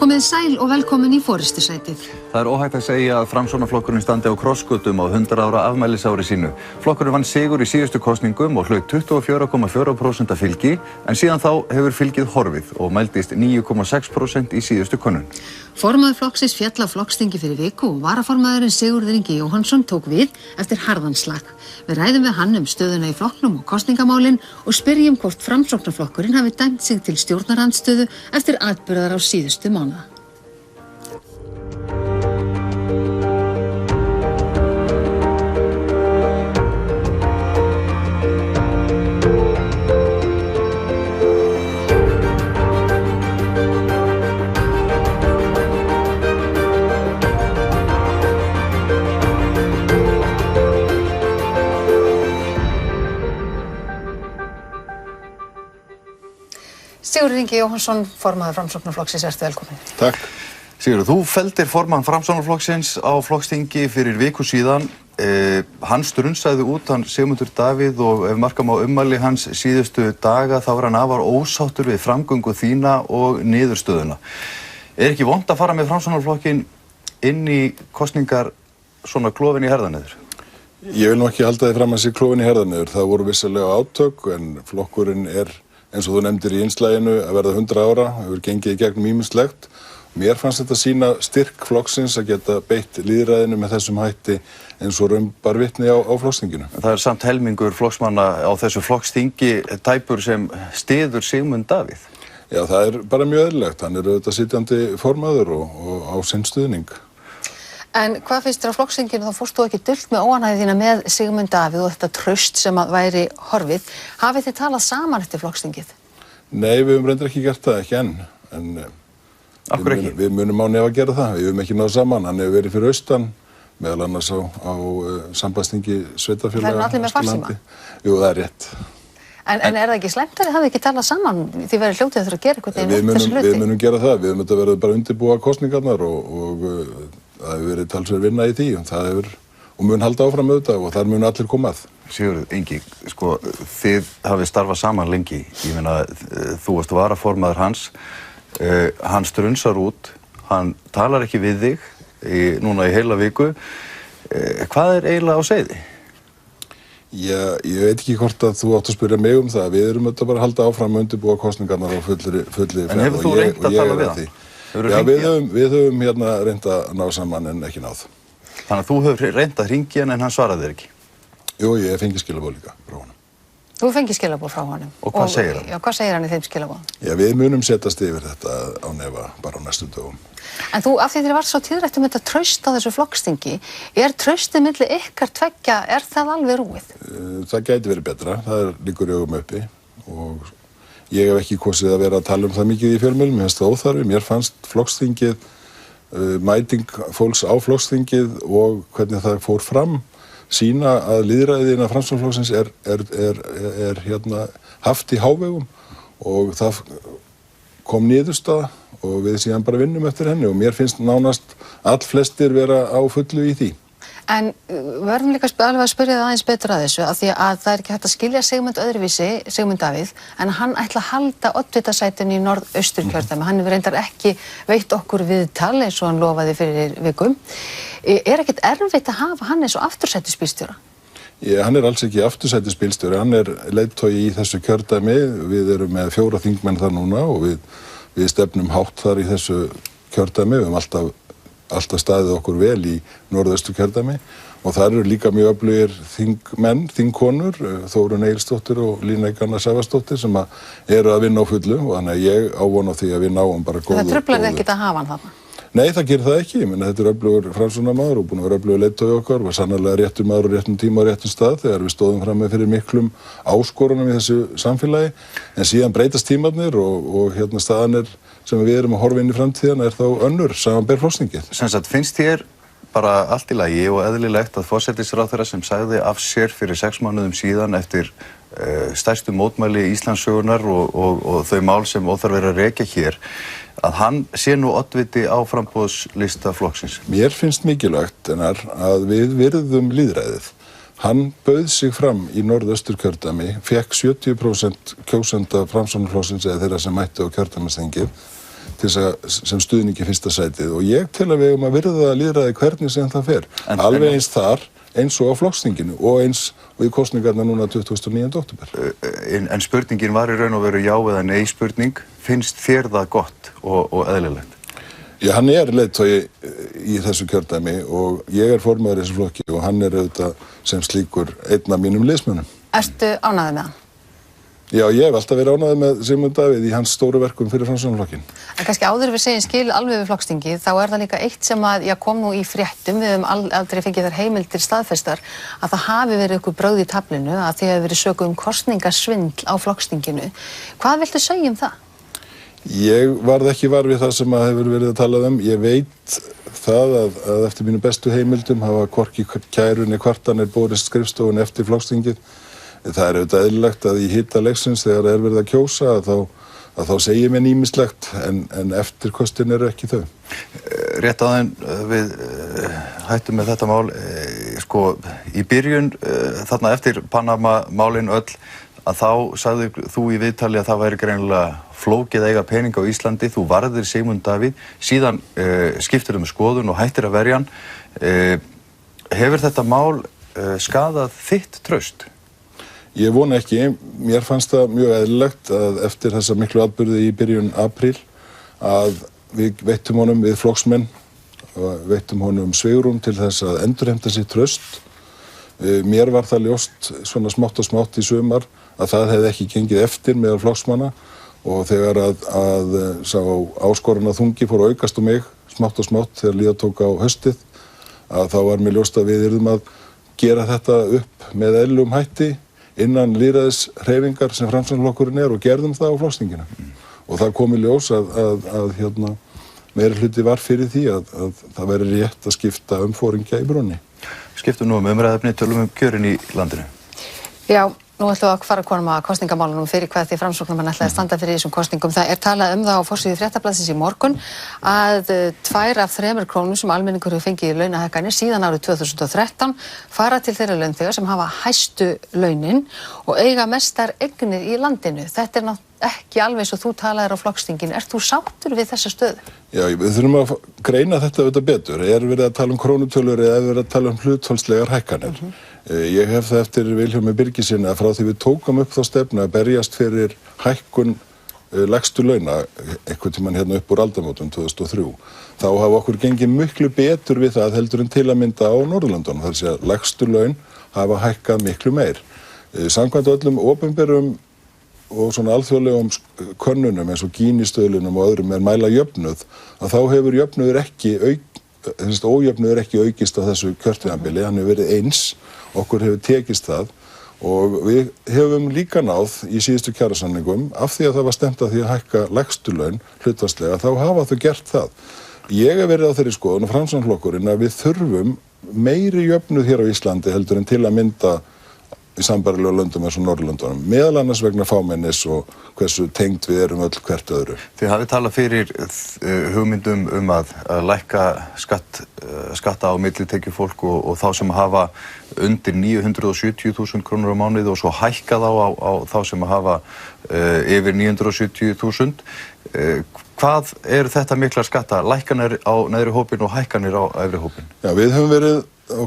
Komið sæl og velkomin í forystusætið. Það óhægt að segja að Framsóknarflokkurinn standi á krossgötum á 100 ára afmælisári sínu. Flokkurinn vann sigur í síðustu kosningum og hlaut 24,4% fylgi, en síðan þá hefur fylgið horfið og mældist 9,6% í síðustu könnun. Formaður flokksins féll af flokksþingi fyrir viku og varaformaðurinn Sigurður Ingi Jóhannsson tók við eftir harðan slag. Við ræðum við hann stöðuna í flokknum og kosningamálin og spyrjum hvort Framsóknarflokkurinn hafi dæmt sig til stjórnarandstöðu eftir atburðar á síðustu mánuða. Sigurður Ingi Jóhannsson, formaður Framsóknarflokksins, ertu velkomin. Takk. Sigurður, þú felldir formann Framsóknarflokksins á flokksþingi fyrir viku síðan. Hann strunsaði út, hann Sigmundur Davíð, og ef marka má ummæli hans síðustu daga þá var hann afar ósáttur við framgöngu þína og niðurstöðuna. Ekki vont að fara með Framsóknarflokkinn inn í kosningar svona klofin í herðaniður? Ég vil nú ekki halda því fram að sé klofin í herðaniður. Það voru vissulega átök, en flokkurinn eins og þú nefndir í innslaginu að verða 100 ára, hefur gengið í gegnum ýmislegt. Mér fannst þetta sýna styrk flokksins að geta beitt lýðræðinu með þessum hætti eins og raun bar vitni á flokksþinginu. Það samt helmingur flokksmanna á þessu flokksþingi tæpur sem styður Sigmund Davíð. Já, það bara mjög eðlilegt. Hann auðvitað sitjandi formaður og á sinn stuðning. En hvað finnst þér á flokksþinginu? Þá fórst þú ekki dult með óánægju þína með Sigmund Davíð og þetta traust sem að væri horfið. Hafið þið talað saman eftir flokksþingið? Nei, við höfum reyndar ekki gert það, ekki enn. En af hverju ekki? Við munum á nefa að gera það. Við höfum ekki náð saman. Hann hefur verið fyrir austan, meðal annars á sambandsþingi sveitarfélaga. Það er allir með farsíma? Jú, það er rétt. En er það ekki slæmt að þið hafið ekki talað saman? Þið verið hljótið að þurfa að gera eitthvað einu þessu hluti? Við munum gera það. Við höfum þetta verið bara undirbúa kosningarnar og það hefur verið talsverð vinna í því og mun halda áfram auðvitað og þar mun allir koma að. Sigurður Ingi, sko, þið hafið starfað saman lengi. Ég meina, þú varst varaformaður hans. Hann strunsar út, hann talar ekki við þig núna í heila viku. Hvað er eiginlega á seiði? Já, ég veit ekki hvort að þú átt að spyrja mig um það. Við erum auðvitað bara að halda áfram að undirbúa kosningarnar á fulli ferð. En hefur þú reynt að tala við hann? Já, við höfum hérna reynt að ná saman en ekki náð. Þannig að þú hefur reynt að hringja hann en hann svaraði þér ekki? Jú, ég fengi skilaboð líka frá honum. Þú fengið skilaboð frá honum? Og hvað segir hann? Já, hvað segir hann í þeim skilaboðum? Já, við munum setjast yfir þetta á nefa bara á næstu dögum. En þú, af því þér var svo tíðrætt þetta traust á þessu flokksþingi, traustið milli ykkar tveggja, það alveg rúið? Það gæti verið betra, það liggur í augum uppi og ég hef ekki kosið að vera að tala um það mikið í fjölmiðlum, mér finnst það óþarfi. Mér fannst flokksþingið, mæting fólks á flokksþingið og hvernig það fór fram sýna að lýðræðið innan Framsóknarflokksins er haft í hávegum og það kom niðurstaða og við síðan bara vinnum eftir henni og mér finnst nánast allflestir vera á fullu í því. En verðum líka alveg að spyrja það aðeins betur að þessu, af því að það ekki hægt að skilja Sigmund öðruvísi, Sigmund Davíð, en hann ætla að halda oddvitasætinu í norðausturkjördæmi. Hann hefur reyndar ekki veitt okkur viðtal eins og hann lofaði fyrir vikum. Ekkert erfitt að hafa hann eins og aftursætisbílstjóra? Hann alls ekki aftursætisbílstjóri, hann leiðtogi í þessu kjördæmi. Við erum með 4 þingmenn þar núna og við stefnum hátt þar í þessu kjördæmi. Við höfum alltaf staðið okkur vel í norðausturkjördæmi og þar eru líka mjög öflugir þingmenn, þingkonur, Þórunn Egilsdóttir og Líneik Anna Sævarsdóttir sem eru að vinna á fullu og þannig að ég ávona því að við náum bara góðu. Það truflar ekkert að hafa hann þarna? Nei, það gerir það ekki. Ég meina, þetta öflugur framsóknarmaður og búinn að vera öflugur leiðtogi okkar og var sannarlega réttur maður á réttum tíma og réttum stað þegar við stóðum frammi fyrir miklum áskorunum í þessu samfélagi. En síðan breytast tímarnir og staðan sem við erum að horfa inn í framtíðina þá önnur samanber flokksþingið. Sem sagt, finnst þér bara allt í lagi og eðlilegt að forsætisráðherra sem sagði af sér fyrir 6 mánuðum síðan eftir stærstu mótmæli Íslandssögunnar og þau mál sem óþarf að rekja hér, að hann sé nú oddviti á framboðslista flokksins? Mér finnst mikilvægt að við virðum lýðræðið. Hann bauð sig fram í Norðausturkjördæmi, fékk 70% kjósenda Framsóknarflokksins eða þeirra sem mættu á kjördæmisþingið til sem stuðningi fyrsta sætið og ég tel að við eigum að virða lýðræði hvernig sem það fer. Alveg eins þar, eins og á flokksþinginu og eins og í kosningarna núna 29. október. En spurningin var í raun og veru já eða nei spurning. Finnst þér það gott og eðlilegt? Já, hann leiðtogi í þessu kjördæmi og ég formaður í þessu flokki og hann auðvitað sem slíkur einn af mínum liðsmönnum. Ertu ánægður með hann? Já, ég hef alltaf verið ánægður með Sigmund Davíð í hans stóru verkum fyrir Framsóknarflokkinn. En kannski áður við segjum skil alveg við flokksþingið, þá það líka eitt sem að kom nú í fréttum, við höfum aldrei fengið þær heimildir staðfestar, að það hafi verið ykkur brögð í taflinu, að því hefur verið sökuð kosningasvindl á flokksþinginu. Hvað viltu segja það? Ég varð ekki var við það sem að hefur verið að tala Ég veit það að eftir mínu bestu heimildum hafa hvorki kærunni kvartanir borist skrifstofun eftir flokksþingið. Það auðvitað eðlilegt að í hita leiksins þegar verið að kjósa að þá segir mér ýmislegt en eftirkostin ekki þau. Rétt áðan við hættum með þetta mál, sko í byrjun þarna eftir Panama-málin öll að þá sagði þú í viðtali að það væri greinilega flókið að eiga pening á Íslandi, þú varðir Sigmund Davíð, síðan skiptir um skoðun og hættir að verja hann. Hefur þetta mál skaðað þitt traust? Ég vona ekki. Mér fannst það mjög eðlilegt að eftir þessa miklu atburði í byrjun apríl að við veittum honum við flokksmenn og veittum honum svigrúm til þess að endurheimta sitt traust. Mér var það ljóst svona smátt og smátt í sumar að það hefði ekki gengið eftir meðal flokksmanna og þegar að sá áskorun að þungi fór að aukast mig smátt og smátt þegar líða tók á haustið að þá var mér ljóst að við yrðum að gera þetta upp með eðlilegum hætti innan lýðræðishreyfingar sem Framsóknarflokkurinn og gerðum það á flokksþinginu. Og það kom í ljós að meiri hluti var fyrir því að það væri rétt að skipta foringja í brúnni. Skiptum nú umræðefni, tölum kjörin í landinu. Já, nú ætlum við að fara konum að kosningamálunum fyrir hvað því Framsóknarmenn ætlaði að standa fyrir þessum kosningum. Það talað það á forsíðu Fréttablaðsins í morgun að 2 af 3 krónum sem almenningur hefur fengið í launahækkanir síðan árið 2013 fara til þeirra launþega sem hafa hæstu launin og eiga mestar eignir í landinu. Þetta náttúrulega ekki alveg svo þú talaðir á flokksþinginu. Ert þú sáttur við þessa stöðu? Já, við þurfum að greina þetta betur. Verið að tala krónutölur eða verið að tala hlutfallslegar hækkanir? Ég hef það eftir Vilhjálmi Birgissyni að frá því við tókum upp þá stefnu að berjast fyrir hækkun lægstu launa einhvern tímann hérna upp úr aldamótum 2003. Þá hafa okkur gengið miklu betur við það heldur en til að mynda á Norðurlöndunum. Það að lægstu laun hafa hækkað miklu meir. Samkvæmt öllum opinberum og svona alþjóðlegum könnunum eins og Gini-stöðlunum og öðrum mæla jöfnuð að þá hefur jöfnuður ójöfnuður ekki aukist á þessu kjörtímabili, hann hefur verið eins, okkur hefur tekist það og við hefum líka náð í síðustu kjarasamningum af því að það var stefnt að því að hækka lægstu laun hlutfallslega, þá hafa þau gert það. Ég hef verið á þeirri skoðun og Framsóknarflokkurinn að við þurfum meiri jöfnuð hér á Íslandi heldur en til að mynda í sambærilegu löndum eins og Norðurlöndunum, meðal annars vegna fámennis og hversu tengd við erum öll hvert öðru. Þið hafið talað fyrir hugmyndum að lækka skatta á millitekjufólk og þá sem hafa undir 970.000 krónur á mánuði og svo hækka þá á þá sem hafa yfir 970.000. Hvað eru þetta miklar skatta? Lækkanir á neðri hópin og hækkanir á efri hópin? Já, við höfum verið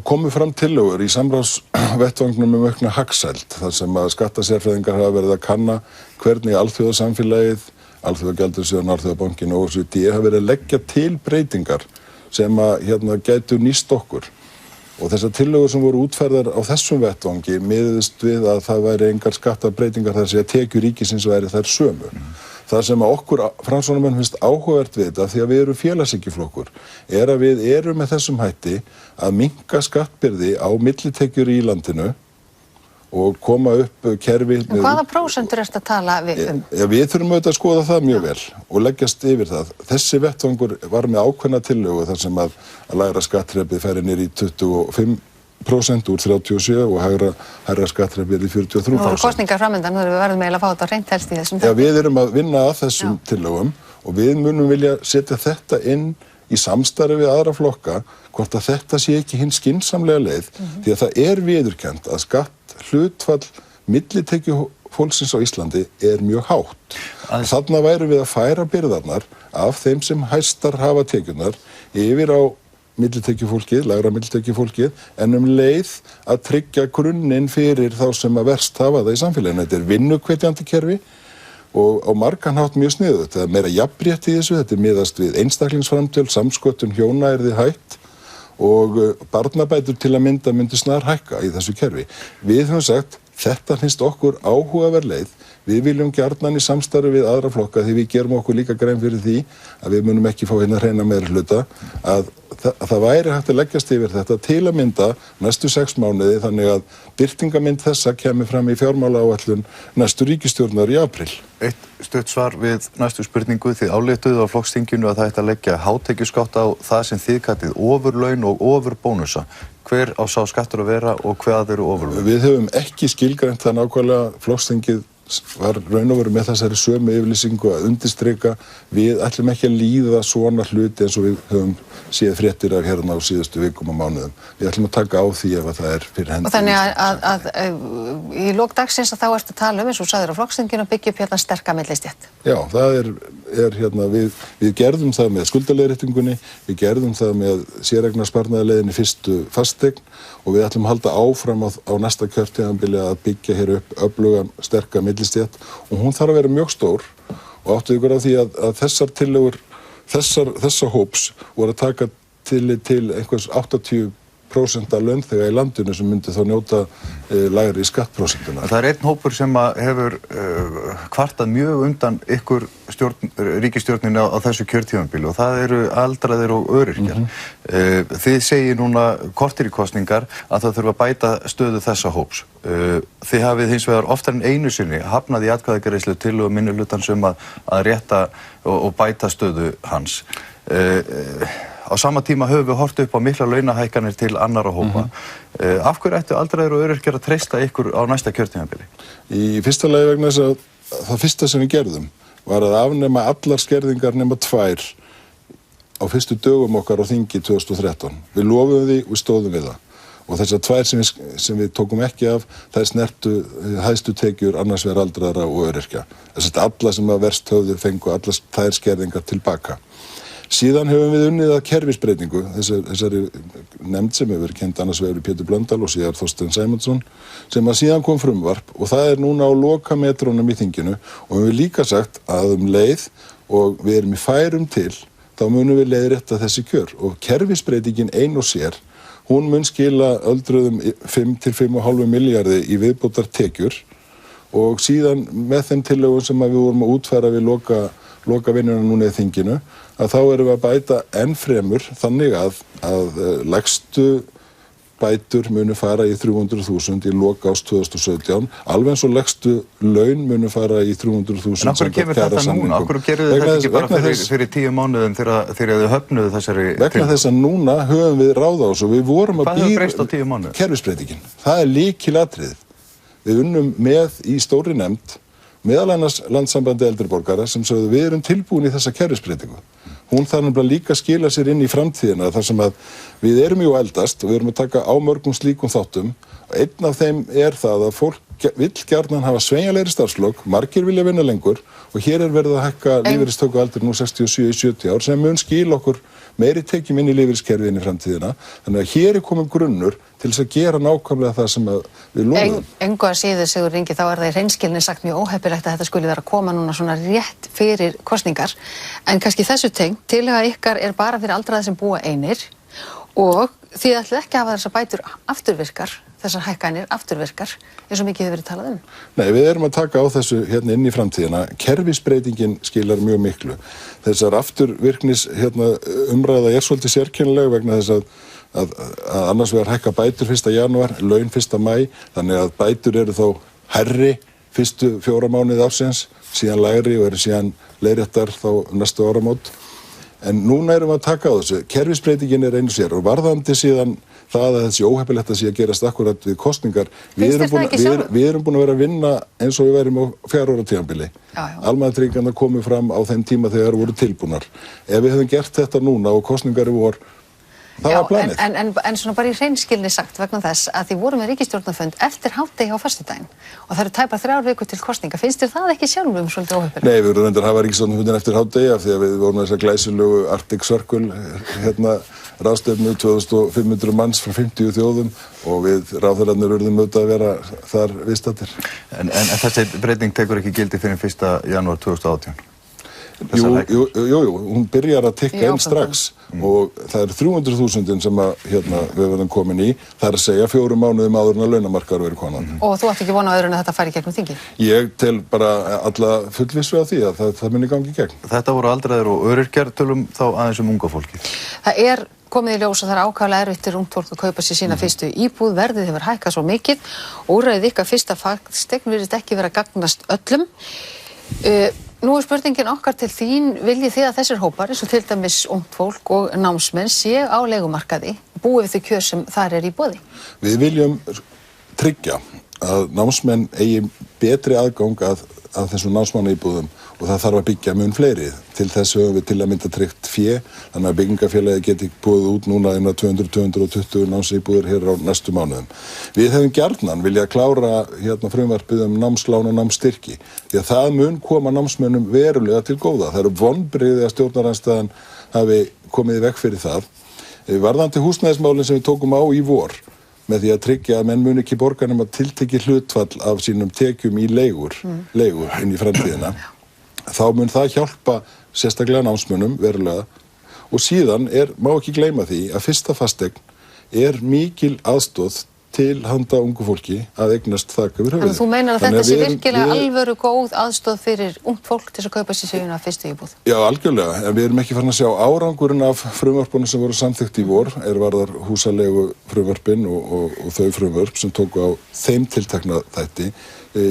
komið fram tillögur í samráðsvettvangnum hagsæld þar sem að skattasérfræðingar hafa verið að kanna hvernig alþjóðasamfélagið, Alþjóðagjaldeyrissjóðurinn, Alþjóðabankinn og OECD hafa verið að leggja til breytingar sem að gætu nýst okkur. Og þessar tillögur sem voru útferðar á þessum vettvangi miðuðust við að það væri engar skattabreytingar þar sem að tekjur ríkisins væri þær sömu. Það sem að okkur Framsóknarmenn finnst áhugavert við þetta því að við erum félagshyggjuflokkur að við erum með þessum hætti að minnka skattbyrði á millitekjur í landinu og koma upp kerfi. En hvaða prósentur ertu að tala um? Við þurfum auðvitað að skoða það mjög vel og leggjast yfir það. Þessi vettvangur var með ákveðna tillögu þar sem að lægra skattþrepið færi niður í 25% úr 37 og hærra skattþrepið í 43%. Nú eru kosningar framundan, við verðum eiginlega að fá þetta hreint helst í þessum. Já, við erum að vinna að þessum tillögum og við munum vilja setja þetta inn í samstarfi við aðra flokka hvort að þetta sé ekki hinn skynsamlega leið því að það er viðurkennt að skatthlutfall millitekjufólksins á Íslandi er mjög hátt. Þarna værum við að færa byrðarnar af þeim sem hæstar hafa tekjurnar yfir á millitekjufólkið, lægra millitekjufólkið, en leið að tryggja grunninn fyrir þá sem að verst hafa það í samfélaginu. Þetta er vinnuhvetjandi kerfi og á margan hátt mjög sniðugt. Það er meira jafnrétt í þessu, þetta er miðast við einstaklingsframtöl, samsköttun hjóna yrði hætt og barnabætur til að myndi snar hækka í þessu kerfi. Við höfum sagt, þetta finnst okkur áhugaverð leið. Við viljum gjarnan í samstarfi við aðra flokka því við gerum okkur líka grein fyrir því að við munum ekki fá hérna hreina meirihluta að það væri hægt að leggjast yfir þetta til að mynda næstu 6 mánuði þannig að birtingamynd þessa kemur fram í fjármálaáætlun næstu ríkisstjórnar í apríl. Eitt stutt svar við næstu spurningu. Þið ályktuðu á flokksþinginu að það ætti að leggja hátekjuskátt á það sem þið kallið ofurlaun og ofurbónusa. Hver á sá skattur að vera og hvað eru ofurlaun? Við höfum ekki skilgreint það nákvæmlega. Flokksþingið var raun og veru með þessari sömu yfirlýsingu að undirstrika við ætlum ekki að líða svona hluti eins og við höfum séð fréttir af hérna á síðustu vikum og mánuðum. Við ætlum að taka á því ef það er fyrir hendi. Og þannig að í lok dagsins að þá ertu að tala eins og sagðir á flokksþinginu að byggja upp hérna sterka millistétt. Já, það er hérna, við gerðum það með skuldaleiðréttingunni, við gerðum það með séreignarsparnaðarleiðinni fyrstu fasteign og við ætlum að halda áfram á næsta kjörtímabili að byggja hér upp öfluga, sterka millistétt og hún þarf að vera mjög stór og áttu ykkur á því að þessar tillögur, þessa hóps voru að taka til einhvers 80% af launþega í landinu sem myndi þá njóta lægri skattprósentuna. Það er einn hópur sem hefur kvartað mjög undan ykkur ríkisstjórninni á þessu kjörtímabili og það eru aldraðir og öryrkjar. Þið segir núna kortir í kosningar að það þurfa að bæta stöðu þessa hóps. Þið hafið hins vegar oftar en einu sinni hafnað í atkvæðagreiðslu tillögu minnihlutans að rétta og bæta stöðu hans. Á sama tíma höfum við hort upp á mikla launahækkanir til annarra hópa. Af hverju ættu aldraðir og öryrkjar að treysta ykkur á næsta kjörtímabili? Í fyrsta lagi vegna þess að það fyrsta sem við gerðum var að afnema allar skerðingar nema 2 á fyrstu dögum okkar á þingi 2013. Við lofuðum því og stóðum við það. Og þessar 2 sem við tókum ekki af, það snertu hæstu tekjur annars vegar aldraðra og öryrkja. Þess að alla sem að verst höfðu fengu allar þær skerðingar tilbaka. Síðan höfum við unnið að kerfisbreytingu, þessari nefnd sem hefur kennt annars vegar Pétur Blöndal og síðan Þorsteinn Sæmundsson, sem að síðan kom frumvarp og það er núna á lokametrónum í þinginu og við hefum líka sagt að leið og við erum í færum til, þá munum við leiðrétta þessi kjör og kerfisbreytingin ein og sér, hún mun skila öldruðum 5 til 5,5 milljarði í viðbótar tekjur og síðan með þeim tillögum sem við vorum að útfæra við loka vinnuna núna í þinginu að þá erum við að bæta enn fremur þannig að lægstu bætur munu fara í 300.000 í lok árs 2017 alveg eins og lægstu laun munu fara í 300.000. En af hverju kemur þetta núna? Af hverju gerðu þið þetta ekki bara fyrir 10 mánuðum þegar þið höfnuðu þessari vegna þess að núna höfum við ráð á þessu við vorum að Hvað hefur breyst á 10 mánuðum? Kerfisbreytingin. Það er lykilatriðið. Við unnum með í stóri nefnd meðal annars Landssambandi eldri borgara sem sögðu við erum tilbúin í þessa kerfisbreytingu. Hún þarf nefnilega líka að skila sér inn í framtíðina þar sem að við erum jú eldast og við erum að taka á mörgum slíkum þáttum. Einn af þeim er það að fólk vill gjarnan hafa sveigjanlegri starfslok, margir vilja vinna lengur og hér er verið að hækka lífeyristökualdur nú 67 í 70 ár sem mun skila okkur meiri tekjum inn í lífeyriskerfið í framtíðina. Þannig að hér er komið grunnur til þess að gera nákvæmlega það sem við lofum. Engu að síður, Sigurður Ingi, þá er það í hreinskilni sagt mjög óheppilegt að þetta skuli vera að koma núna svona rétt fyrir kosningar. En kannski þessu tengt, tillaga ykkar er bara fyrir aldraða sem búa einir og þið ætlið ekki að hafa þessar bætur afturvirkar, þessar hækkanir afturvirkar, eins og mikið hefur verið talað um. Nei, við erum að taka á þessu hérna inn í framtíðina. Kerfisbreytingin skilar mjög miklu. Þessar afturvirknis umræða er svolítið sérkennileg vegna þess að annars vegar hækka bætur 1. janúar, laun 1. maí, þannig að bætur eru þó hærri fyrstu 4 mánuði ársins, síðan lægri og eru síðan leiðréttar þá næstu áramót. En núna erum við að taka á þessu. Kerfisbreytingin einu sér og varðandi síðan það að þessi óheppilegt að sé að gerast akkurat við kosningar. Við erum búin að vera að vinna eins og við værum á 4 ára tímabili. Almannatryggingarnar komu fram á þeim tíma þegar voru tilbúnar. Ef við hefum gert þetta núna og kosningar vor, það var planið. En svona bara í hreinskilni sagt vegna þess að þið voru með ríkisstjórnarfund eftir hádegi á föstudaginn og það eru tæpar 3 vikur til kosninga. Finnst þér það ekki sjálfum svolítið óheppilegt? Nei, við vorum reyndar að hafa ríkisstjórnarfundin eftir hádegi af því að við vorum með þessa glæsilegu Arctic Circle ráðstefnu 2500 manns frá 50 þjóðum og við ráðherrarnir urðum auðvitað að vera þar viðstaddir. En þessi breyting tekur ekki gildi fyrir 1. janúar 2018? Jú, hún byrjar að tikka inn strax og það 300.000 sem við verðum komin í, það að segja 4 mánuðum áður en að launamarkaður verið konan. Og þú átt ekki vona á öðru en að þetta færi gegnum þingið? Ég tel bara alla fullvissu á því að það muni gangi í gegn. Þetta voru aldraðir og öryrkjar, tölum þá aðeins unga fólkið. Það komið í ljós að það ákaflega erfitt fyrir ungt fólk að kaupa sér sína fyrstu íbúð, verðið hefur hækkað svo mikið og úrræðið ykkar fyrsta fasteign virðist ekki vera að gagnast öllum. Nú spurningin okkar til þín, viljið þið að þessir hópar, eins og til dæmis ungt fólk og námsmenn séu á leigumarkaði, búið við þau kjör sem þar í boði? Við viljum tryggja að námsmenn eigi betri aðgang að þessum námsmannaíbúðum og það þarf að byggja mun fleiri. Til þess höfum við til að mynda tryggt fé, þannig að byggingafélagi geti búið út núna 200-220 námsíbúðir hér á næstu mánuðum. Við hefum gjarnan viljað klára frumvarpið námslán og námsstyrki, því að það mun koma námsmönnum verulega til góða. Það eru vonbrigði að stjórnarandstaðan hafi komið í veg fyrir það. Varðandi húsnæðismálin sem við tókum á í vor, með því að tryggja að menn muni ekki borga nema tiltekið hlutfall af sínum tekjum í leigu inn í framtíðina, þá mun það hjálpa sérstaklega námsmönnum verulega og síðan má ekki gleyma því að fyrsta fasteign mikil aðstoð til handa ungu fólki að eignast þak yfir höfuðið. Þannig að þú meinar að þetta sé virkilega alvöru góð aðstoð fyrir ungt fólk til að kaupa sér sína fyrstu íbúð? Já, algjörlega, en við erum ekki farin að sjá árangurinn af frumvörpunum sem voru samþykkt í vor, varðar húsalegu frumvörpin og þau frumvörp sem tóku á þeim tiltekna þætti.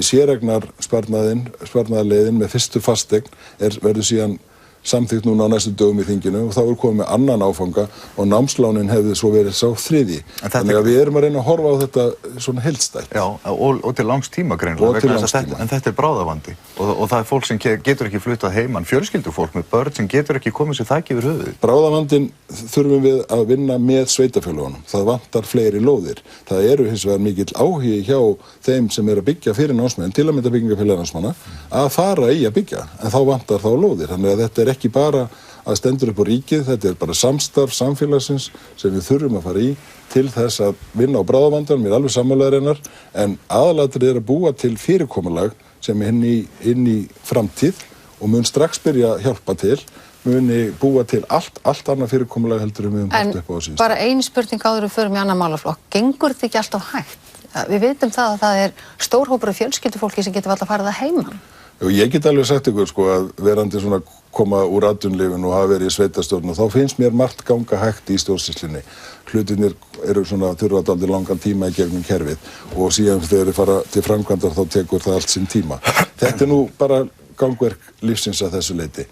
Séreignar sparnaðarleiðin með fyrstu fasteign verður síðan samþykkt núna á næstu dögum í þinginu og þá komið með annan áfanga og námslánin hefði svo verið sá þriðji. Þannig að við erum að reyna að horfa á þetta svona heildstætt. Já, og til langs tíma greinilega. En þetta bráðavandi og það fólk sem getur ekki fluttað heiman, fjölskyldufólk með börn sem getur ekki komið sér þak yfir höfuðið. Bráðavandinn þurfum við að vinna með sveitarfélögunum. Það vantar fleiri lóðir. Það hins vegar mikill áhugi hjá þeim sem að byggja fyrir námsmenn, til að mynda byggingafélag námsmanna, að fara í að byggja, en þá vantar þá lóðir. Þannig að þetta ekki bara að stendur upp á ríkið, þetta bara samstarf samfélagsins sem við þurfum að fara í til þess að vinna á bráðavandanum, alveg sammálaðir hennar, en aðalatrið að búa til fyrirkomulag sem inn í framtíð og mun strax byrja að hjálpa til, muni búa til allt annað fyrirkomulag heldur við höfum haft upp á síðan. En bara ein spurning áður við förum í annan málaflokk, gengur þetta ekki alltaf hægt? Við vitum það að það stór hópur af fjölskyldufólki sem getur alltaf farið að heiman. Ég get alveg sagt ykkur að verandi svona koma úr atvinnulífinu og hafa verið í sveitarstjórn og þá finnst mér margt ganga hægt í stjórnsýslunni. Hlutirnir þurfa dálítið langan tíma í gegnum kerfið og síðan þegar þeir fara til framkvæmdar þá tekur það allt sinn tíma. Þetta nú bara gangverk lífsins að þessu leyti.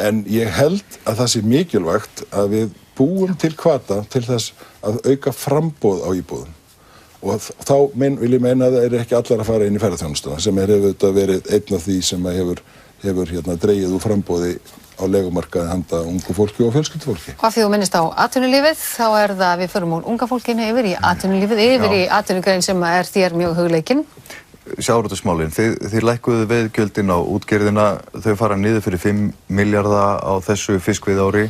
En ég held að það sé mikilvægt að við búum til hvata til þess að auka framboð á íbúðum. Og þá vil ég meina að það ekki allar að fara inn í ferðaþjónustuna sem hefur verið einn af því sem hefur dregið úr framboði á leigumarkaði handa ungu fólki og fjölskyldufólki. Hvað því þú minnist á atvinnulífið, þá það við förum úr unga fólkinu yfir í atvinnulífið, yfir í atvinnugrein sem þér mjög hugleikin. Sjávarútvegsmálin, þið lækkuðu veiðigjöldin á útgerðina, þau fara niður fyrir 5 milljarða á þessu fiskveiðiári.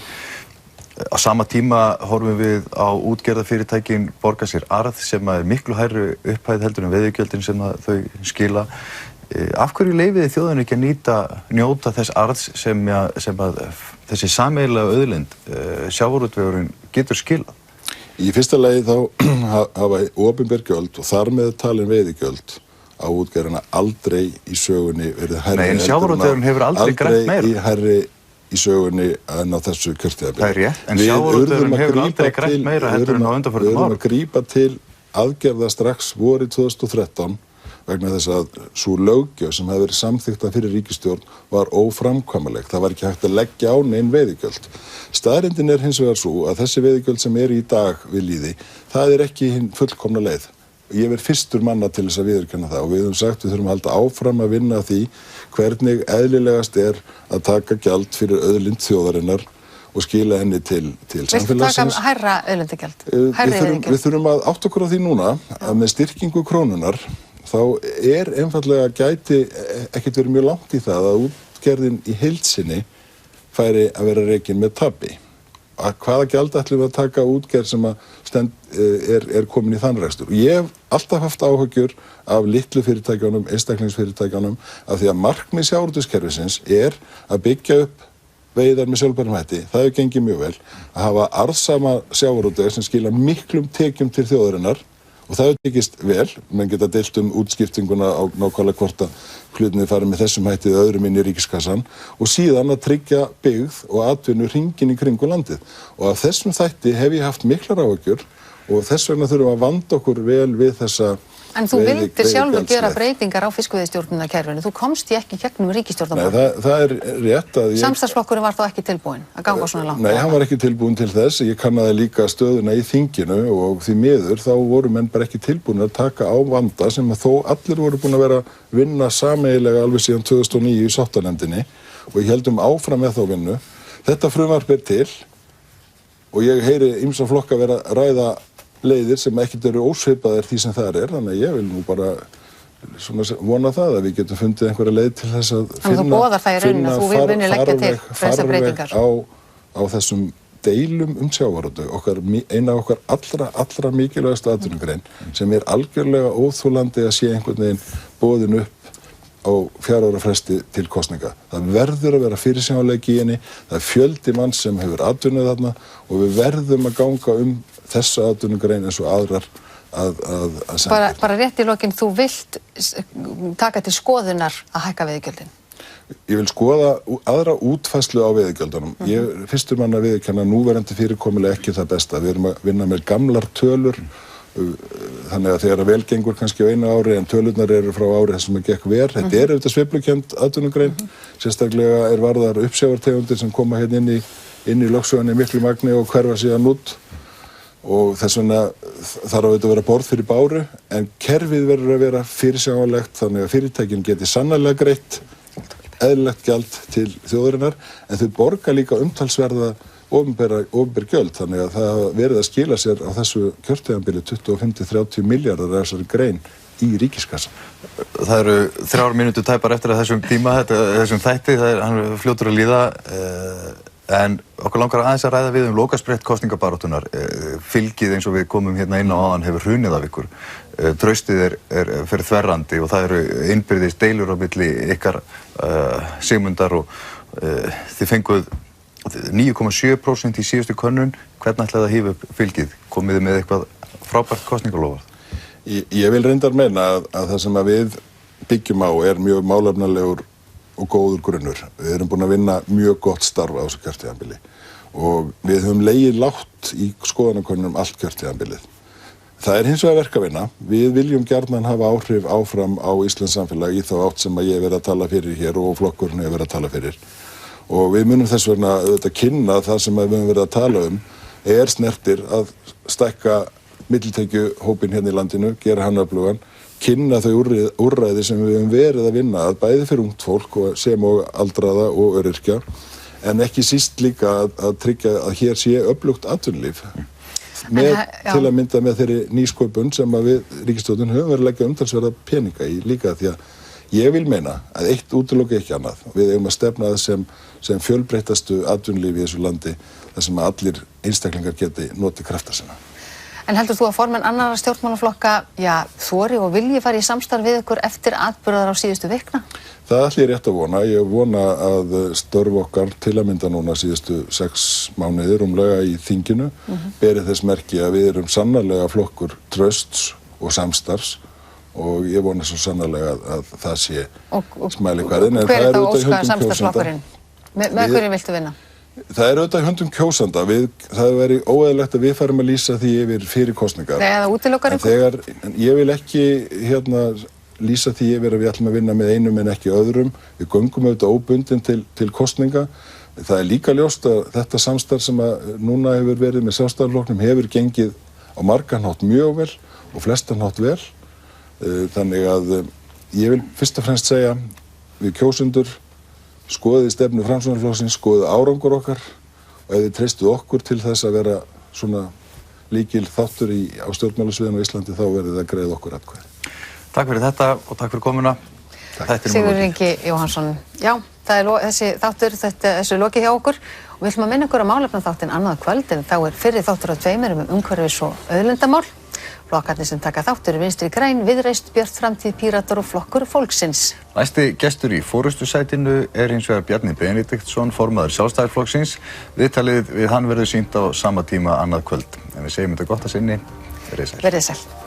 Á sama tíma horfum við á útgerðarfyrirtækin borga sér arð sem miklu hærri upphæð heldur en veiðigjöldin sem þau skila. Af hverju leyfið þjóðin ekki að njóta þess arðs sem þessi sameiginlega auðlind, sjávarútvegurinn, getur skilað? Í fyrsta lagi þá hafa opinber gjöld og þar með talin veiðigjöld á útgerðina aldrei í sögunni verið hærri. Nei, en sjávarútvegurinn hefur aldrei grætt meira. Aldrei hærri í sögunni en á þessu kjörtíðabili. Það rétt, en sjávarútvegurinn hefur aldrei grætt meira heldur en á undanförnum árum. Við erum að grípa til aðgerða strax vorið 2013 vegna þess að svo löggjöf sem hefði verið samþykkt fyrir ríkisstjórn var óframkvæmanleg. Það var ekki hægt að leggja á nein veiðigjöld. Staðreyndin hins vegar svo að þessi veiðigjöld sem í dag við lýði, það ekki hin fullkomna leið. Ég verð fyrstur manna til þess að viðurkenna það og við höfum sagt við þurfum að halda áfram að vinna að því hvernig eðlilegast að taka gjald fyrir auðlind þjóðarinnar og skila henni til samfélagsins. Viltu taka hærra auðlindagjald? Við þurfum að átta okkur á því núna að með styrkingu krónunnar þá einfaldlega gæti ekkert verið mjög langt í það að útgerðin í heild sinni færi að vera rekin með tapi. Hvaða gjald ætlum við að taka útgerð sem komin í þann rekstur? Ég hef alltaf haft áhyggjur af litlu fyrirtækjunum, einstaklingsfyrirtækjunum af því að markmið sjávarútvegskerfisins að byggja upp veiðar með sjálfbærum hætti. Það hefur gengið mjög vel að hafa arðsama sjávarútveg sem skila miklum tekjum til þjóðarinnar og það hefur tekist vel. Menn geta deilt útskiptinguna á nákvæmlega hvort að hlutinni farið með þessum hætti eða öðrum inn í ríkiskassan og síðan að tryggja byggð og atvinnu hringinn í kringum landið. Og af þessum þætti hef ég haft miklar áhyggjur og þess vegna þurfum að vanda okkur vel við þessa En þú vildir sjálfur gera breytingar á fiskveiðistjórnarkerfinu. Þú komst ekki gegnum ríkisstjórnarmál. Nei, það rétt að Samstarfsflokkurinn var þá ekki tilbúinn að ganga svona langt. Nei, hann var ekki tilbúinn til þess. Ég kannaði líka stöðuna í þinginu og því miður þá voru menn bara ekki tilbúin að taka á vanda sem að þó allir voru búin að vera vinna sameiginlega alveg síðan 2009 í sáttanefndinni og ég heldum áfram með þá vinnu. Þetta frumvarp til og ég heyri ýmsa flokka vera að ræða leiðir sem ekkert eru ósvipaðir því sem það þannig að ég vil nú bara vona það að við getum fundið einhverja leið til þess að finna farveg á þessum deilum sjávarútveg, eina af okkar allra mikilvægasta atvinnugrein sem algjörlega óþolandi að sé einhvern veginn boðin upp á 4 ára fresti til kosninga. Það verður að vera fyrirsjáanleiki í henni, það fjöldi manns sem hefur atvinnu þarna og við verðum að ganga þessa atvinnugrein eins og aðrar að semja. Bara rétt í lokin, þú vilt taka til skoðunar að hækka veiðigjöldin? Ég vil skoða aðra útfærslu á veiðigjöldunum. Ég fyrstur mann að viðurkenna núverandi fyrirkomulega ekki það besta. Við erum að vinna með gamlar tölur þannig að þegar vel gengur kannski á einu ári en tölurnar eru frá ári þessum að gekk verð. Þetta auðvitað sveiflukennd atvinnugrein. Sérstaklega varðar uppsjávartegundir sem koma hérna inn í lögsögunni miklu magni og hverfa síðan út og þess vegna þarf auðvitað að vera borð fyrir báru en kerfið verður að vera fyrirsjáanlegt þannig að fyrirtækin geti sannarlega greitt eðlilegt gjald til þjóðarinnar en þau borga líka umtalsverða opinber gjöld þannig að það verið að skila sér á þessu kjörtímabili 25-30 milljarðar af þessari grein í ríkiskassan. Það eru 3 mínútur tæpar eftir að þessum tíma, þessum þætti, hann er fljótur að líða en okkur langar aðeins að ræða við lokasprett kosningabaráttunar. Fylgið eins og við komum hérna inn á áðan hefur hrunið af ykkur. Traustið fyrir þverrandi og það eru innbyrðis deilur á milli ykkar Sigmundar og þið fenguð 9,7% í síðustu könnun. Hvernig ætlaði að hífa upp fylgið? Komið þið með eitthvað frábært kosningalofar? Ég vil reyndar meina að það sem við byggjum á mjög málefnalegur og góður grunnur. Við erum búin að vinna mjög gott starf á þessu kjörtímabili og við höfum legið lágt í skoðanakönnunum allt kjörtímabilið. Það hins vegar verkavinna. Við viljum gjarnan hafa áhrif áfram á Íslands samfélag í þá átt sem ég verið að tala fyrir hér og flokkurinn hefur verið að tala fyrir. Og við munum þess vegna auðvitað kynna það sem við höfum verið að tala snertir að stækka millitekjuhópinn hérna í landinu, gera hann öflugan, kynna þau úrræði sem við höfum verið að vinna að bæði fyrir ungt fólk sem og aldraða og öryrkja, en ekki síst líka að tryggja að hér sé öflugt atvinnulíf. Til að mynda með þeirri nýsköpun sem að við ríkisstjórnin höfum verið að leggja umtalsverða peninga í líka því að ég vil meina að eitt útiloki ekki annað. Við eigum að stefna það sem fjölbreyttastu atvinnulífi í þessu landi þar sem allir einstaklingar geti notið krafta sinna. En heldur þú að formenn annarra stjórnmálaflokka, þori og vilji fara í samstarf við ykkur eftir atburðar á síðustu vikna? Það ætla ég rétt að vona. Ég vona að störf okkar til að mynda núna síðustu 6 mánuði rúmlega í þinginu beri þess merki að við erum sannarlega flokkur trausts og samstarfs og ég vona svo sannarlega að það sé smælikvarðin. Hver þá óskar samstarfsflokkurinn? Með hverjum viltu vinna? Það auðvitað í höndum kjósanda. Það væri óeðlilegt að við farum að lýsa því yfir fyrir kosningar. Eða útilokar ykkur? Ég vil ekki lýsa því yfir að við ætlum að vinna með einum en ekki öðrum. Við göngum auðvitað óbundin til kosninga. Það er líka ljóst að þetta samstarf sem að núna hefur verið með Sjálfstæðisflokknum hefur gengið á margan hátt mjög vel og flestan hátt vel. Þannig að ég vil fyrst og fremst segja við kjósendur, skoðið stefnu Framsóknarflokksins, skoðið árangur okkar og ef þið treystuð okkur til þess að vera svona líkil þáttur á stjórnmálasviðinu á Íslandi þá verðið að greiða okkur atkvæði. Takk fyrir þetta og takk fyrir komuna. Sigurður Ingi Jóhannsson. Já, það er þessi þáttur, þessu lokið hjá okkur og við ætlum að minna ykkur á málefnaþáttinn annað kvöld en þá er fyrri þáttur á tveimur umhverfis- og auðlindamál. Flokkarnir sem taka þáttur Vinstri græn, Viðreisn, Björt framtíð, Píratar og Flokkur fólksins. Næsti gestur í forystusætinu er hins vegar Bjarni Benediktsson, formaður Sjálfstæðisflokksins. Viðtalið við hann verður sýnt á sama tíma annað kvöld. En við segjum þetta gott að sinni. Verið sæl.